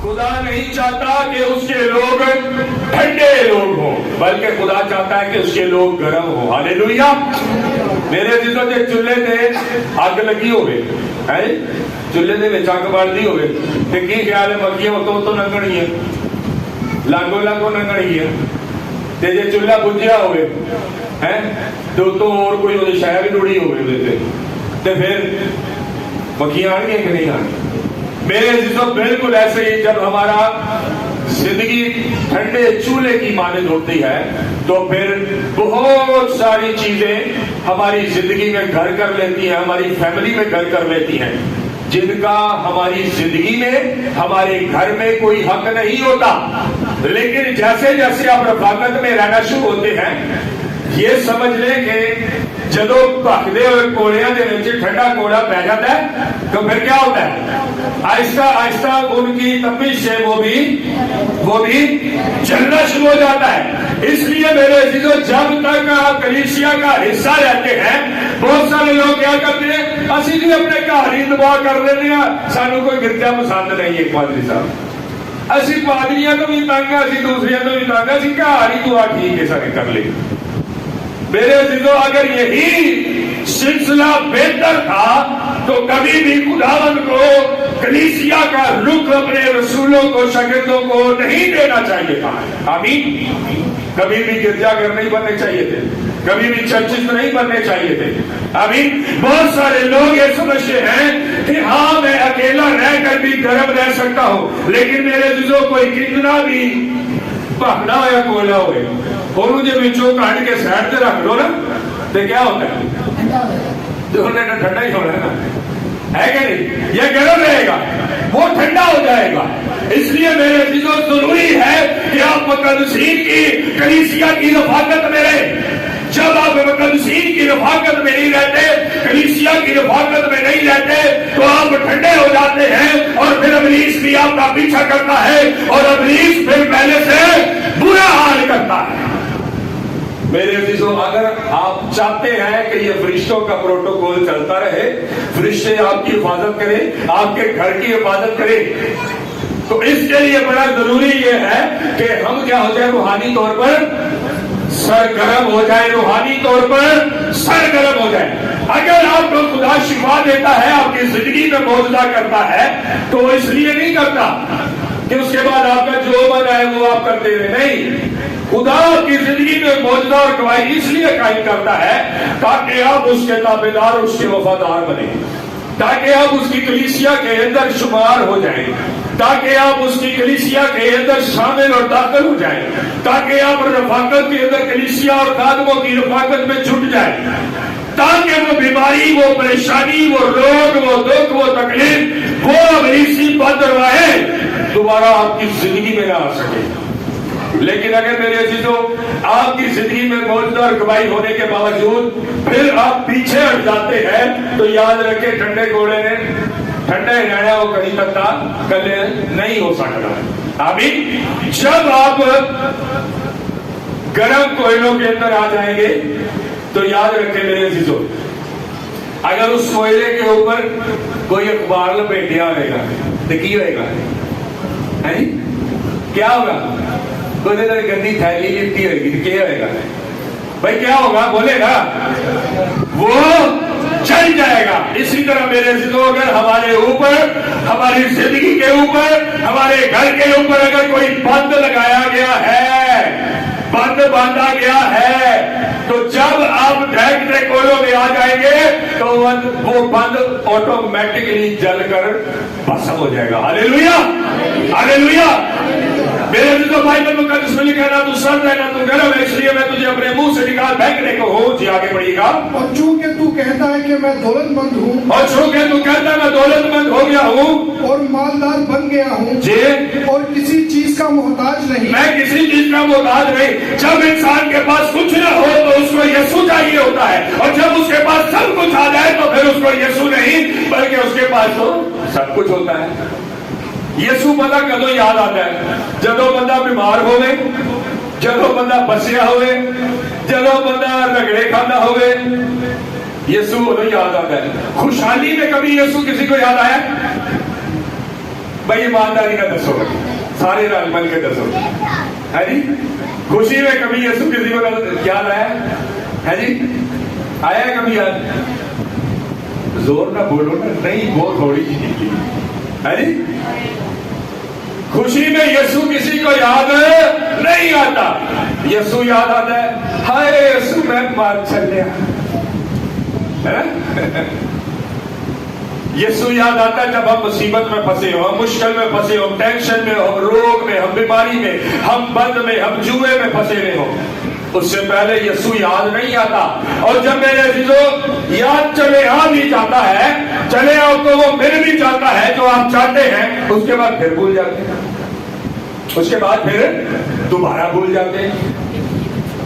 خدا نہیں چاہتا کہ اس کے لوگ ٹھنڈے لوگ ہوں، بلکہ خدا چاہتا ہے کہ اس کے لوگ گرم ہوں۔ ہاللیلویا۔ میرے عزیزو جے چولہے تے اگ لگی ہوئے، چولہے دے وچ اگ بلدی ہوئے تے کی خیال ہے مکھیاں تو لنگڑی ہے، لاگو لنگڑی ہے۔ تے جے چولہا بجھیا ہوئے تو اور کوئی وہ شے بھی ڈوڑی ہوئے تے پھر مکھیاں آ گئی کہ نہیں آ گئی؟ میرے عزیزو بالکل ایسے ہی جب ہمارا زندگی ٹھنڈے چولہے کی مانند ہوتی ہے تو پھر بہت ساری چیزیں ہماری زندگی میں گھر کر لیتی ہیں، ہماری فیملی میں گھر کر لیتی ہیں، جن کا ہماری زندگی میں ہمارے گھر میں کوئی حق نہیں ہوتا۔ لیکن جیسے جیسے آپ رفاقت میں رہنا شروع ہوتے ہیں، یہ سمجھ لیں کہ جدو بھکدے ہوئے کوڑیاں دے وچ ٹھنڈا کوڑا پہ جاتا ہے تو پھر کیا ہوتا ہے؟ آہستہ آہستہ ان کی تپش سے وہ بھی جلنا شروع ہو جاتا ہے۔ اس لیے میرے عزیزو جب تک آپ کلیسیا کا حصہ رہتے ہیں، بہت سارے لوگ کیا کرتے ہیں، اسی بھی اپنے گھر ہی دعا کر دیتے ہیں، سانو کوئی گرجا پسند نہیں ہے پادری صاحب، اسی پادریاں تو بھی تنگ، اسی دوسریاں تو بھی تنگ، اسی گھر ہی دعا ٹھیک ہے سارے کر لیں۔ میرے عزیزو اگر یہی سلسلہ بہتر تھا تو کبھی بھی خداوند کو کلیسیا کا رخ اپنے رسولوں کو، شاگردوں کو نہیں دینا چاہیے تھا۔ آمین۔ کبھی بھی گرجا گھر نہیں بننے چاہیے تھے، کبھی بھی چرچز نہیں بننے چاہیے تھے۔ آمین۔ بہت سارے لوگ یہ سمجھتے ہیں کہ ہاں میں اکیلا رہ کر بھی گرم رہ سکتا ہوں، لیکن میرے عزیزو کوئی کتنا بھی بھکنا ہو یا کوئلہ ہوئے اور مجھے بچوں کاٹ کے سائڈ سے رکھ لو نا تو کیا ہوتا ہے؟ جو انہیں نے ٹھنڈا ہی ہونا ہے کہ نہیں؟ یہ گرم رہے گا، وہ ٹھنڈا ہو جائے گا۔ اس لیے میرے عزیزو ضروری ہے کہ آپ مقدسین کی کلیسیا کی رفاقت میں رہیں۔ جب آپ مقدسین کی رفاقت میں نہیں رہتے، کلیسیا کی رفاقت میں نہیں رہتے تو آپ ٹھنڈے ہو جاتے ہیں اور پھر ابلیس بھی آپ کا پیچھا کرتا ہے اور ابلیس پھر پہلے سے برا حال کرتا ہے۔ میرے عزیزو اگر آپ چاہتے ہیں کہ یہ فرشتوں کا پروٹوکول چلتا رہے، فرشتے آپ کی حفاظت کریں، آپ کے گھر کی حفاظت کریں، تو اس کے لیے بڑا ضروری یہ ہے کہ ہم کیا ہو جائے، روحانی طور پر سرگرم ہو جائے، روحانی طور پر سرگرم ہو جائے۔ اگر آپ کو خدا شفا دیتا ہے، آپ کی زندگی میں معجزہ کرتا ہے تو اس لیے نہیں کرتا کہ اس کے بعد آپ کا جو من ہے وہ آپ کرتے رہے، نہیں۔ خدا آپ کی زندگی میں معجزہ اور گواہی اس لیے قائم کرتا ہے تاکہ آپ اس کے تابعدار، اس کے وفادار بنیں، تاکہ آپ اس کی کلیسیا کے اندر شمار ہو جائیں، تاکہ آپ اس کی کلیسیا کے اندر شامل اور داخل ہو جائیں، تاکہ آپ رفاقت کے اندر کلیسیا اور خادموں کی رفاقت میں جٹ جائیں، تاکہ وہ بیماری، وہ پریشانی، وہ روگ، وہ دکھ، وہ تکلیف، وہ ابلیسی بدرواہیں دوبارہ آپ کی زندگی میں نہ آ سکے۔ لیکن اگر میرے عزیزو آپ کی زندگی میں معجزہ اور گواہی ہونے کے باوجود پھر آپ پیچھے ہٹ جاتے ہیں تو یاد رکھیں ٹھنڈے گھوڑے نے ٹھنڈا ہی رہنا، وہ کہیں تک کلے نہیں ہو سکتا۔ آمین۔ جب آپ گرم کوئلوں کے اندر آ جائیں گے تو یاد رکھیں میرے عزیزو، اگر اس کوئلے کے اوپر کوئی اخبار لپیٹیا ہوئے گا تو کی ہوئے گا؟ کیا ہوگا؟ کوئی گندی تھیلی لپٹی ہوئے گی تو کیا ہوئے گا؟ بھائی کیا ہوگا؟ بولے گا وہ چل جائے گا۔ اسی طرح میرے عزیزو اگر ہمارے اوپر، ہماری زندگی کے اوپر، ہمارے گھر کے اوپر اگر کوئی بند لگایا گیا ہے، بند باندھا گیا ہے، تو جب آپ ڈائریکٹ کوئلوں میں آ جائیں گے تو وہ بند آٹومیٹکلی جل کر بھسم ہو جائے گا۔ ہاللیلویا، ہاللیلویا۔ میرے عزیزو بائبل مقدس میں لکھا ہے نہ تو سرد ہے نہ تو گرم ہے، اس لیے میں تجھے اپنے منہ سے نکال پھینکنے کو ہوں۔ جی آگے بڑھیے گا۔ اور چونکہ تو کہتا ہے کہ میں دولت مند ہوں، اور چونکہ تو کہتا ہے میں دولت مند ہو گیا ہوں اور مالدار بن گیا ہوں، جی، اور کسی چیز کا محتاج نہیں، میں کسی چیز کا محتاج نہیں۔ جب انسان کے پاس کچھ نہ ہو تو اس کو یسوع چاہیے ہوتا ہے، اور جب اس کے پاس سب کچھ آ جائے تو پھر اس کو یسوع نہیں بلکہ اس کے پاس تو سب کچھ ہوتا ہے۔ یسوع بندہ کدو یاد آتا ہے؟ جدو بندہ بیمار ہوئے، جدو بندہ بسیا ہوئے، جدو بندہ رگڑے کھانا ہوئے، یسوع ادو یاد آتا ہے۔ خوشحالی میں کبھی یسوع کسی کو یاد آیا؟ بھائی ایمانداری کا دسو سارے رل مل کے دسو ہے جی خوشی میں کبھی یسوع کسی کو یاد آیا ہے جی آیا کبھی یاد زور نہ بولو نا نہیں بہت تھوڑی سی ہے جی خوشی میں یسوع کسی کو یاد نہیں آتا یسوع یاد آتا ہے ہائے یسوع میں مار چلیا یسوع یاد آتا ہے جب ہم مصیبت میں پھنسے ہو ہم مشکل میں پھنسے ہو ہم ٹینشن میں ہم روگ میں ہم بیماری میں ہم بد میں ہم جوئے میں پھنسے ہوئے ہو اس سے پہلے یسوع یاد نہیں آتا اور جب میرے عزیزو یاد چلے آ بھی جاتا ہے چلے آؤ تو وہ مل بھی جاتا ہے جو آپ چاہتے ہیں اس کے بعد پھر بھول جاتے ہیں اس کے بعد پھر دوبارہ بھول جاتے ہیں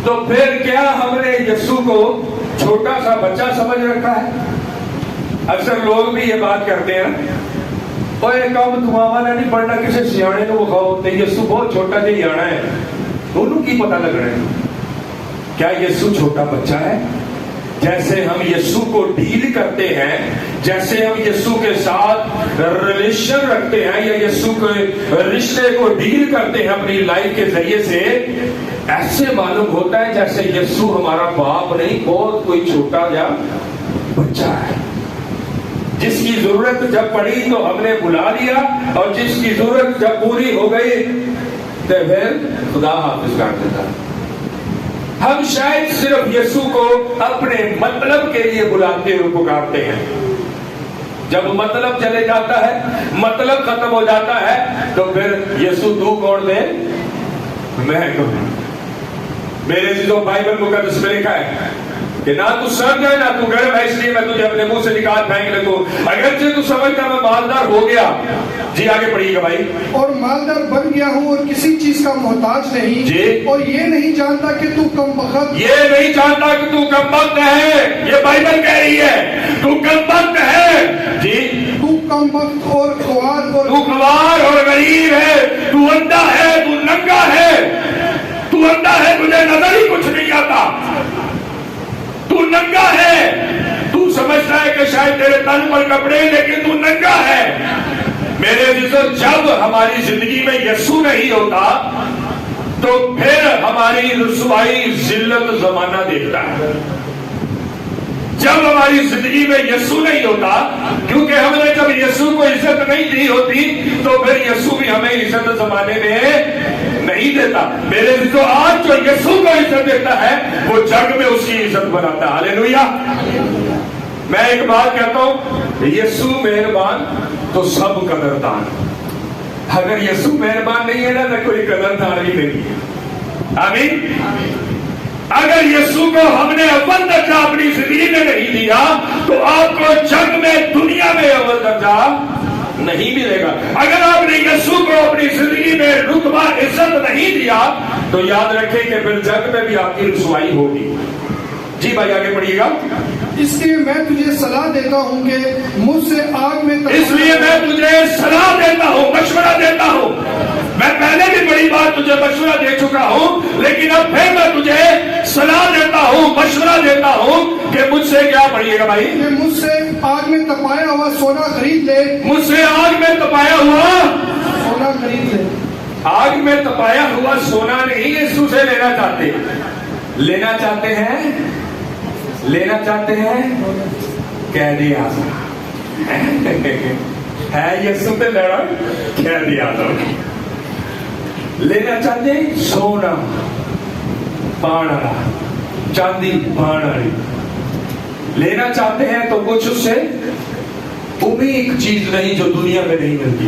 تو پھر کیا ہم نے یسوع کو چھوٹا سا بچہ سمجھ رکھا ہے اکثر لوگ بھی یہ بات کرتے ہیں اور ایک کام تمہارا نہیں پڑھنا کسی سیانے کو بخاؤ یسوع بہت چھوٹا جی آنا ہے دونوں کی پتہ لگ رہے ہیں کیا یسوع چھوٹا بچہ ہے جیسے ہم یسوع کو ڈیل کرتے ہیں جیسے ہم یسوع کے ساتھ ریلیشن رکھتے ہیں یا یسوع کے رشتے کو ڈیل کرتے ہیں اپنی لائف کے ذریعے سے ایسے معلوم ہوتا ہے جیسے یسوع ہمارا باپ نہیں بہت کوئی چھوٹا یا بچہ ہے جس کی ضرورت جب پڑی تو ہم نے بلا لیا اور جس کی ضرورت جب پوری ہو گئی تو پھر خدا حافظ کر دیتا ہم شاید صرف یسوع کو اپنے مطلب کے لیے بلاتے ہوئے پکارتے ہیں جب مطلب چلے جاتا ہے مطلب ختم ہو جاتا ہے تو پھر یسوع تو کون دے میں کہوں میرے عزیزوں بائبل مقدس میں لکھا ہے کہ نہ تو سمجھ ہے نہ تو گرم ہے اس لیے میں تجھے اپنے منہ سے نکال پھینک لگوں اگرچہ تو سمجھتا میں مالدار ہو گیا جی آگے پڑھیے گا بھائی اور مالدار بن گیا ہوں اور کسی چیز کا محتاج نہیں جی اور یہ نہیں جانتا کہ تو کم بخت یہ نہیں جانتا کہ تو کم بخت ہے یہ بائبل کہہ رہی ہے تو کم بخت ہے جی تو کم بخت اور خوار اور غریب ہے تو اندھا ہے تو ننگا ہے تو اندھا ہے تجھے نظر ہی کچھ نہیں آتا تو ننگا ہے تو سمجھتا ہے کہ شاید تیرے تن پر کپڑے لیکن تو ننگا ہے میرے عزیزو جب ہماری زندگی میں یسوع نہیں ہوتا تو پھر ہماری رسوائی ذلت زمانہ دیکھتا ہے جب ہماری زندگی میں یسوع نہیں ہوتا کیونکہ ہم نے جب یسوع کو عزت نہیں دی ہوتی تو پھر یسوع بھی ہمیں عزت زمانے میں نہیں دیتا میرے عزیزو آج جو یسوع کو عزت دیتا ہے وہ جگ میں اس کی عزت بناتا ہے ہاللیلویا میں ایک بات کہتا ہوں یسوع مہربان تو سب قدردان اگر یسوع مہربان نہیں ہے نا تو کوئی قدردان ہی نہیں ہے آمین اگر یسوع کو ہم نے اول درجہ اپنی زندگی میں نہیں دیا تو آپ کو جگ میں دنیا میں اول درجہ نہیں ملے گا اگر آپ نے یسوع کو اپنی زندگی میں رتبہ عزت نہیں دیا تو یاد رکھیں کہ پھر جگ میں بھی آپ کی رسوائی ہوگی جی بھائی آگے پڑھیے گا اس لیے میں تجھے صلاح دیتا ہوں کہ مجھ سے آگ میں اس لیے میں تجھے صلاح دیتا ہوں مشورہ دیتا ہوں میں پہلے بھی بڑی بات تجھے مشورہ دے چکا ہوں لیکن اب پھر میں تجھے صلاح دیتا ہوں مشورہ دیتا ہوں کہ مجھ سے کیا پڑھیے گا بھائی کہ مجھ سے آگ میں تپایا ہوا سونا خرید لے مجھ سے آگ میں تپایا ہوا سونا خرید لے آگ میں تپایا ہوا سونا نہیں یسوع سے لینا چاہتے ہیں کہہ دیا ہے یسوع پہ لڑا کہہ دیا لینا چاہتے ہیں سونا پانا چاندی پانا لینا چاہتے ہیں تو کچھ اس سے بھی ایک چیز نہیں جو دنیا میں نہیں ملتی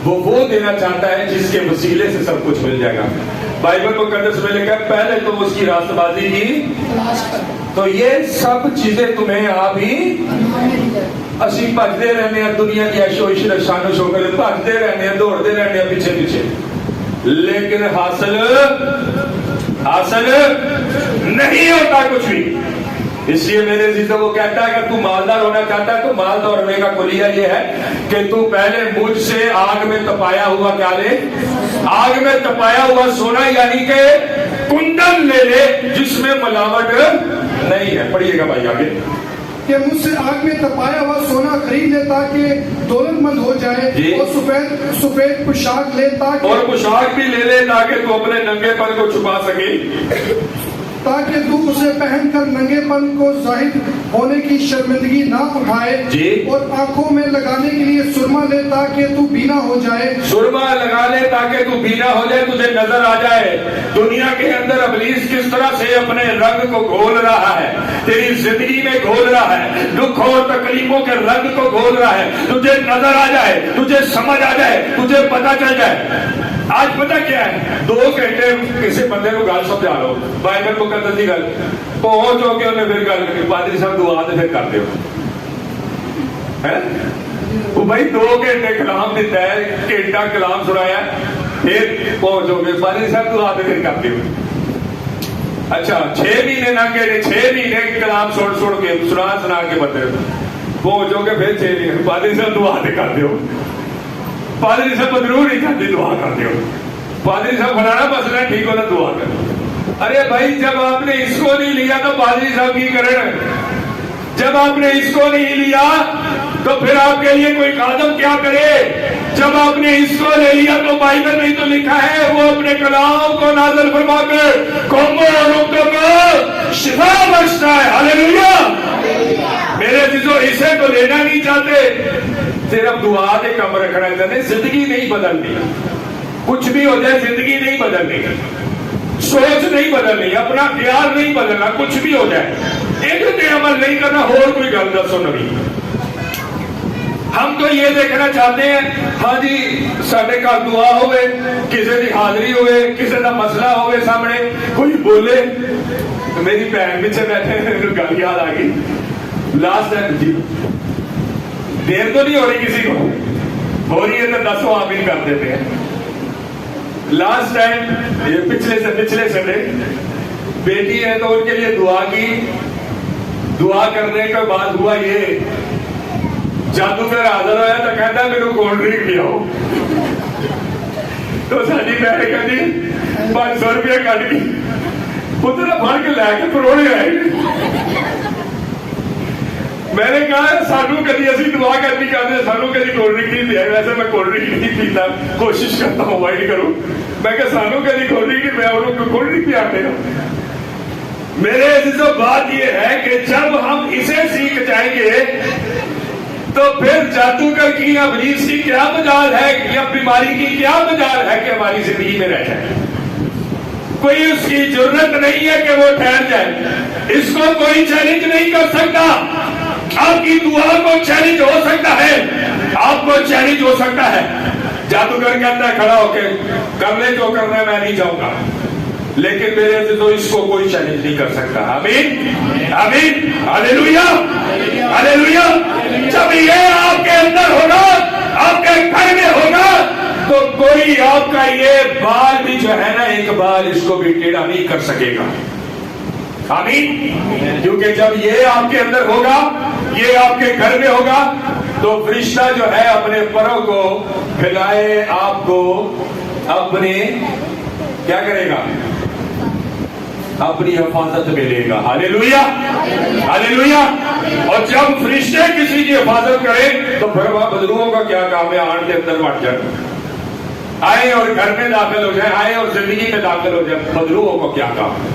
وہ دینا چاہتا ہے جس کے وسیلے سے سب کچھ مل جائے گا بائبل مقدس میں لکھا ہے پہلے تم اس کی راست بازی کی تو یہ سب چیزیں تمہیں آپ ہی اسی بھجتے رہنے ہیں دنیا کی عیش و عشرت شان و شوکت بھجتے رہنے ہیں دوڑتے رہنے ہیں پیچھے پیچھے لیکن حاصل نہیں ہوتا کچھ بھی اس لیے میرے عزیزوں وہ کہتا ہے کہ تو مالدار ہونا چاہتا ہے تو مالدار ہونے کا کلیہ یہ ہے کہ تو پہلے مجھ سے آگ میں تپایا ہوا کیا لے آگ میں تپایا ہوا سونا یعنی کہ کندن لے لے جس میں ملاوٹ نہیں ہے پڑھیے گا بھائی آگے کہ مجھ سے آگ میں تپایا ہوا سونا خرید لے تاکہ دولت مند ہو جائے، اور سفید پوشاک لے تاکہ، اور پوشاک بھی لے لے تاکہ تو اپنے ننگے پن کو چھپا سکے، تاکہ تو اسے پہن کر ننگے پن کو ظاہر ہونے کی شرمندگی نہ اٹھائے، اور آنکھوں میں لگانے کے لیے سرما لے تاکہ تو بینا ہو جائے، سرما لگا لے تاکہ تو بینا ہو جائے، تجھے نظر آ جائے دنیا کے اندر ابلیس کس طرح سے اپنے رنگ کو گھول رہا ہے، تیری زندگی میں گھول رہا ہے، دکھ اور تکلیفوں کے رنگ کو گھول رہا ہے، تجھے نظر آ جائے، تجھے سمجھ آ جائے، تجھے پتا چل جائے۔ آج پتا کیا ہے، 2 گھنٹے کسی بندے کو گل سمجھا لو، بائبل مقدس کی گل پہنچ ہو کے انہیں پھر گل کی، پادری صاحب دعا تو پھر کر دو، وہ بھائی 2 گھنٹے کلام دیتا ہے، گھنٹہ کلام سنایا، پھر پہنچ ہو کے پادری صاحب دعا تو پھر کر دو۔ اچھا 6 مہینے نہ گئے، 6 مہینے کلام سن کے سنا کے بندے پہنچ ہو کے پھر 6 مہینے پادری صاحب دعا تو کر دو، پادری صاحب ضرور نہیں کرتے، دعا کرتے ہو، پادری صاحب فلانا مسئلہ ٹھیک ہونا دعا کر۔ ارے بھائی جب آپ نے اس کو نہیں لیا تو پادری صاحب کی کریں، جب آپ نے اس کو نہیں لیا تو پھر آپ کے لیے کوئی خادم کیا کرے؟ جب آپ نے اس کو لے لیا تو بائبل میں تو لکھا ہے وہ اپنے کلام کو نازل فرما کر قوموں اور امتوں کو شفا بخشتا ہے۔ ہاللیلویہ۔ میرے عزیزو اسے تو لینا نہیں چاہتے، صرف دعا کے کم رکھنا چاہتے، زندگی نہیں بدلنی، کچھ بھی ہو جائے زندگی نہیں بدلنی، سوچ نہیں بدلنی، اپنا خیال نہیں بدلنا، کچھ بھی ہو جائے ایک عمل نہیں کرنا۔ اور کوئی گل دسو نبی، ہم تو یہ دیکھنا چاہتے ہیں ہاں جی سارے گھر دعا ہوئے، کسی کی حاضری ہوئے، کسی کا مسئلہ ہوئے، سامنے کوئی بولے، میری بہن پیچھے بیٹھے گل یاد آ گئی، لاسٹ ٹائم جی دیر تو نہیں ہو رہی کسی کو، ہو رہی ہے تو دسو آپ ہی کر دیتے ہیں۔ لاسٹ ٹائم یہ پچھلے سنڈے بیٹی ہے تو ان کے لیے دعا کی، دعا کرنے کے بعد ہوا یہ جادوگر حاضر ہوا تو کہتا ہے میرے کولڈ ڈرنک پیاؤ، تو ساری بہن کہتی 500 روپیہ کٹ گئی، پتر پھڑ کے لے کے پروڑے آئے۔ میں نے کہا سانو کدی اسی دعا کرنی کرتے، سانو کدی کولڈ ڈرنک نہیں دیا، ویسے میں کولڈ ڈرنک نہیں پیتا، کوشش کرتا ہوں اوائڈ کروں، میں کہ سانو کدی کولڈ ڈرنک نہیں پیا، انہوں کو کولڈ ڈرنک پیاتے ہیں۔ میرے عزیزو بات یہ ہے کہ جب ہم اسے سیکھ جائیں گے تو پھر جادوگر کی یا ابلیس کی کیا مجال ہے یا بیماری کی کیا مجال ہے کہ ہماری زندگی میں رہ جائے۔ کوئی اس کی ضرورت نہیں ہے کہ وہ ٹھہر جائے، اس کو کوئی چیلنج نہیں کر سکتا۔ آپ کی دعا کو چیلنج ہو سکتا ہے، آپ کو چیلنج ہو سکتا ہے۔ جادوگر کہتا ہے کھڑا ہو کے کر لے جو کرنا ہے، میں نہیں جاؤں گا، لیکن میرے عزیزو اس کو کوئی چیلنج نہیں کر سکتا۔ آمین آمین ہاللیلویہ ہاللیلویہ۔ جب یہ آپ کے اندر ہوگا، آپ کے گھر میں ہوگا، تو کوئی آپ کا یہ بال بھی جو ہے نا ایک بال اس کو بھی ٹیڑھا نہیں کر سکے گا۔ آمین۔ کیونکہ جب یہ آپ کے اندر ہوگا، یہ آپ کے گھر میں ہوگا، تو فرشتہ جو ہے اپنے پروں کو پھیلائے آپ کو اپنے کیا کرے گا؟ اپنی حفاظت میں لے گا۔ ہاللیلویہ ہاللیلویہ۔ اور جب فرشتے کسی کی حفاظت کرے تو پھر وہاں بدروؤں کا کیا کام ہے؟ آن کے اندر بڑھ جائے، آئے اور گھر میں داخل ہو جائے، آئے اور زندگی میں داخل ہو جائے۔ بدروؤں کا کیا کام؟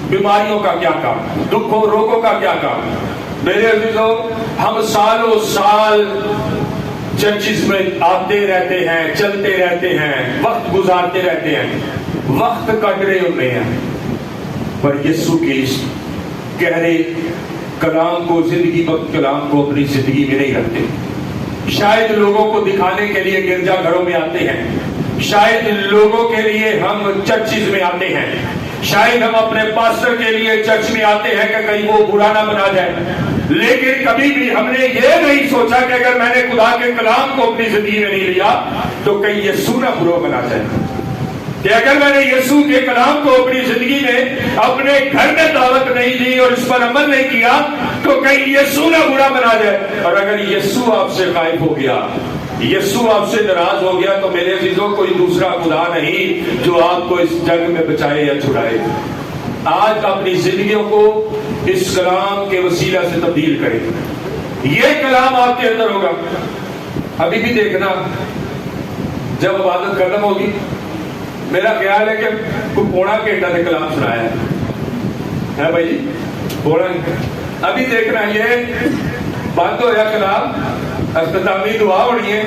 بیماریوں کا کیا کام؟ دکھوں روگوں کا کیا کام؟ میرے عزیزو ہم سالوں سال چرچز میں آتے رہتے ہیں، چلتے رہتے ہیں، وقت گزارتے رہتے ہیں، وقت کٹ رہے ہوتے ہیں، پر یسوع کے اس گہرے کلام کو، زندگی وقت کلام کو اپنی زندگی میں نہیں رکھتے۔ شاید لوگوں کو دکھانے کے لیے گرجا گھروں میں آتے ہیں، شاید لوگوں کے لیے ہم چرچز میں آتے ہیں، شاید ہم اپنے پاسٹر کے لیے چرچ میں آتے ہیں کہ کہیں وہ برا نہ بنا جائے، لیکن کبھی بھی ہم نے یہ نہیں سوچا کہ اگر میں نے خدا کے کلام کو اپنی زندگی میں نہیں لیا تو کہیں یسوع نہ برا بنا جائے، کہ اگر میں نے یسوع کے کلام کو اپنی زندگی میں اپنے گھر میں دعوت نہیں دی اور اس پر عمل نہیں کیا تو کہیں یسوع نہ برا بنا جائے۔ اور اگر یسوع آپ سے غائب ہو گیا، یسوع آپ سے ناراض ہو گیا، تو میرے عزیزوں کوئی دوسرا خدا نہیں جو آپ کو اس جنگ میں بچائے یا چھڑائے۔ آج اپنی زندگیوں کو اس کلام کے وسیلہ سے تبدیل کریں. یہ کلام آپ کے اندر ہوگا. ابھی بھی دیکھنا جب عبادت ختم ہوگی میرا خیال ہے کہ کوئی پونا گھنٹہ سے کلام سنایا ہے بھائی جی, پونا. ابھی دیکھنا یہ بند ہو یا کلام اختتامی دعا ہونی ہے.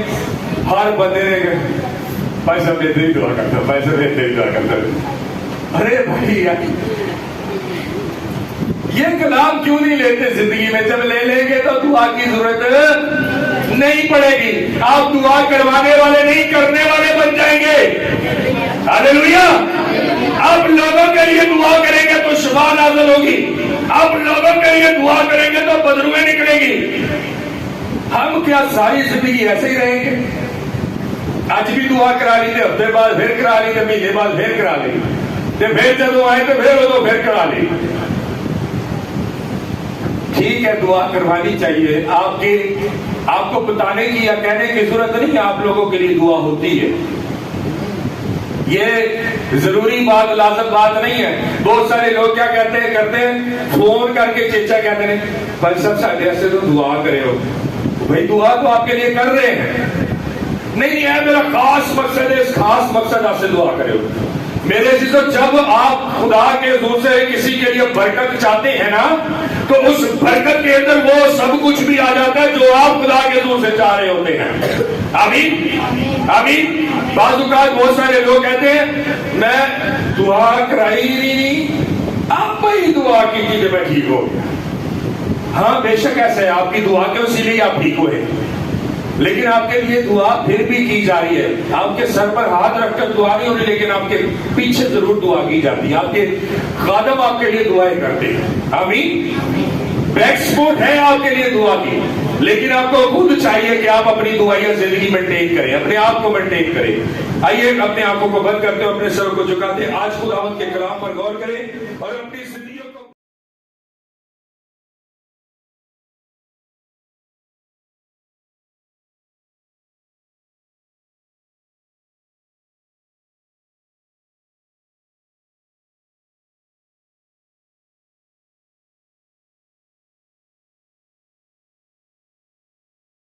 ہر بندے نے بھائی صاحب بہترین دعا کرتا, بھائی صاحب بہترین دعا کرتا. ارے بھائی یہ کلام کیوں نہیں لیتے زندگی میں؟ جب لے لیں گے تو دعا کی ضرورت نہیں پڑے گی. آپ دعا کروانے والے نہیں کرنے والے بن جائیں گے. ہاللیلویا. اب لوگوں کے لیے دعا کریں گے تو شفا نازل ہوگی. اب لوگوں کے لیے دعا کریں گے تو بدرویں نکلے گی. ہم کیا ساری زندگی ایسے ہی رہیں گے؟ آج بھی دعا کرا لی تھے, ہفتے بعد پھر کرا لی تھے, مہینے بعد پھر کرا لی, پھر جب آئے تو پھر کرا لی. ٹھیک ہے دعا کروانی چاہیے. آپ کو بتانے کی یا کہنے کی ضرورت نہیں, آپ لوگوں کے لیے دعا ہوتی ہے. یہ ضروری بات لازم بات نہیں ہے. بہت سارے لوگ کیا کرتے ہیں فون کر کے چیچا کہتے ہیں بھائی صاحب ساڈے واسطے تو دعا کرے ہو. بھائی دعا تو آپ کے لیے کر رہے ہیں. نہیں ہے میرا خاص مقصد ہے, اس خاص مقصد آپ سے دعا کرے ہو. میرے عزیزو جب آپ خدا کے حضور سے کسی کے لیے برکت چاہتے ہیں نا تو اس برکت کے اندر وہ سب کچھ بھی آ جاتا ہے جو آپ خدا کے حضور سے چاہ رہے ہوتے ہیں. آمین آمین. بعض اوقات بہت سارے لوگ کہتے ہیں میں دعا کرائی نہیں, آپ ہی دعا کی کہ میں ٹھیک ہو. ہاں بے شک ایسا ہے, آپ کی دعا کے وسیلے ہی آپ ٹھیک ہوئے, لیکن آپ کے لیے دعا پھر بھی کی جا رہی ہے. آپ کے سر پر ہاتھ رکھ کر دعا نہیں ہو رہی, لیکن آپ کے پیچھے ضرور دعا کی جاتی ہے. آپ کے خادم آپ کے لیے دعائیں کرتے ہیں. آمین. بیک سپورٹ ہے آپ کے لیے دعا کی, لیکن آپ کو خود چاہیے کہ آپ اپنی دعائیں زندگی مینٹین کریں, اپنے آپ کو مینٹین کریں. آئیے اپنے آنکھوں کو بند کرتے ہو, اپنے سر کو جھکاتے آج خداوند کے کلام پر غور کریں اور اپنی